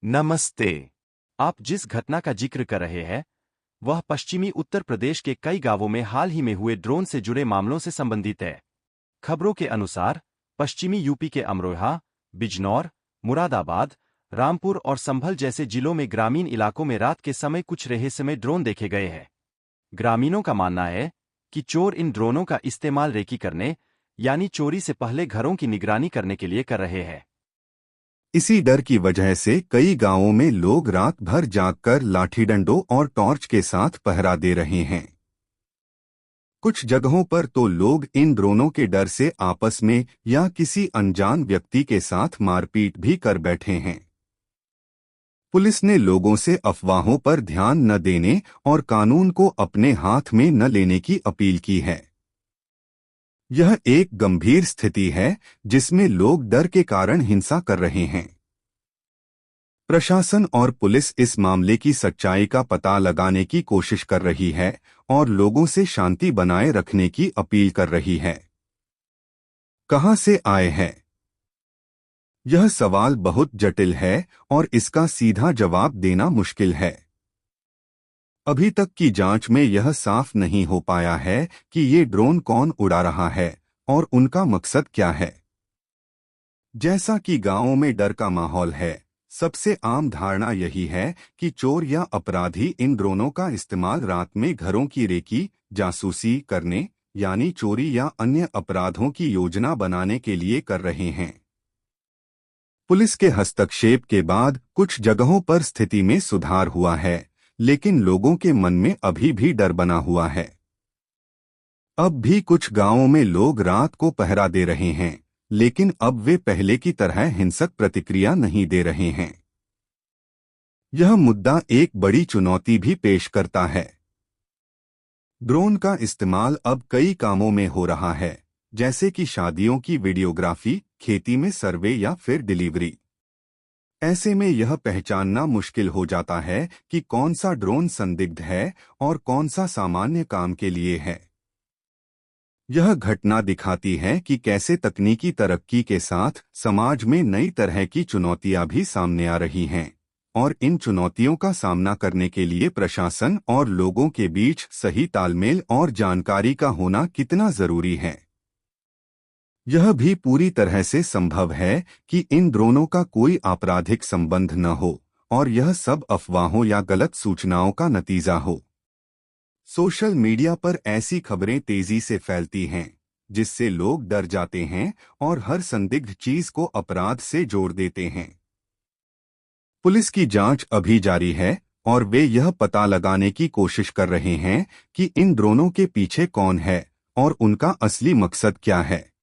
नमस्ते। आप जिस घटना का जिक्र कर रहे हैं, वह पश्चिमी उत्तर प्रदेश के कई गांवों में हाल ही में हुए ड्रोन से जुड़े मामलों से संबंधित है। खबरों के अनुसार, पश्चिमी यूपी के अमरोहा, बिजनौर, मुरादाबाद, रामपुर और संभल जैसे जिलों में ग्रामीण इलाकों में रात के समय कुछ रहस्यमय ड्रोन देखे गए हैं। ग्रामीणों का मानना है कि चोर इन ड्रोनों का इस्तेमाल रेकी करने, यानी चोरी से पहले घरों की निगरानी करने के लिए कर रहे हैं। इसी डर की वजह से कई गांवों में लोग रात भर जागकर लाठी डंडों और टॉर्च के साथ पहरा दे रहे हैं। कुछ जगहों पर तो लोग इन ड्रोनों के डर से आपस में या किसी अनजान व्यक्ति के साथ मारपीट भी कर बैठे हैं। पुलिस ने लोगों से अफवाहों पर ध्यान न देने और कानून को अपने हाथ में न लेने की अपील की है। यह एक गंभीर स्थिति है जिसमें लोग डर के कारण हिंसा कर रहे हैं। प्रशासन और पुलिस इस मामले की सच्चाई का पता लगाने की कोशिश कर रही है और लोगों से शांति बनाए रखने की अपील कर रही है। कहां से आए हैं? यह सवाल बहुत जटिल है और इसका सीधा जवाब देना मुश्किल है। अभी तक की जांच में यह साफ नहीं हो पाया है कि ये ड्रोन कौन उड़ा रहा है और उनका मकसद क्या है। जैसा कि गांवों में डर का माहौल है, सबसे आम धारणा यही है कि चोर या अपराधी इन ड्रोनों का इस्तेमाल रात में घरों की रेकी, जासूसी करने, यानी चोरी या अन्य अपराधों की योजना बनाने के लिए कर रहे हैं। पुलिस के हस्तक्षेप के बाद कुछ जगहों पर स्थिति में सुधार हुआ है, लेकिन लोगों के मन में अभी भी डर बना हुआ है। अब भी कुछ गांवों में लोग रात को पहरा दे रहे हैं, लेकिन अब वे पहले की तरह हिंसक प्रतिक्रिया नहीं दे रहे हैं। यह मुद्दा एक बड़ी चुनौती भी पेश करता है। ड्रोन का इस्तेमाल अब कई कामों में हो रहा है, जैसे कि शादियों की वीडियोग्राफी, खेती में सर्वे या फिर डिलीवरी। ऐसे में यह पहचानना मुश्किल हो जाता है कि कौन सा ड्रोन संदिग्ध है और कौन सा सामान्य काम के लिए है। यह घटना दिखाती है कि कैसे तकनीकी तरक्की के साथ समाज में नई तरह की चुनौतियां भी सामने आ रही हैं, और इन चुनौतियों का सामना करने के लिए प्रशासन और लोगों के बीच सही तालमेल और जानकारी का होना कितना जरूरी है। यह भी पूरी तरह से संभव है कि इन ड्रोनों का कोई आपराधिक संबंध न हो और यह सब अफवाहों या गलत सूचनाओं का नतीजा हो। सोशल मीडिया पर ऐसी खबरें तेजी से फैलती हैं, जिससे लोग डर जाते हैं और हर संदिग्ध चीज को अपराध से जोड़ देते हैं। पुलिस की जांच अभी जारी है और वे यह पता लगाने की कोशिश कर रहे हैं कि इन ड्रोनों के पीछे कौन है और उनका असली मकसद क्या है।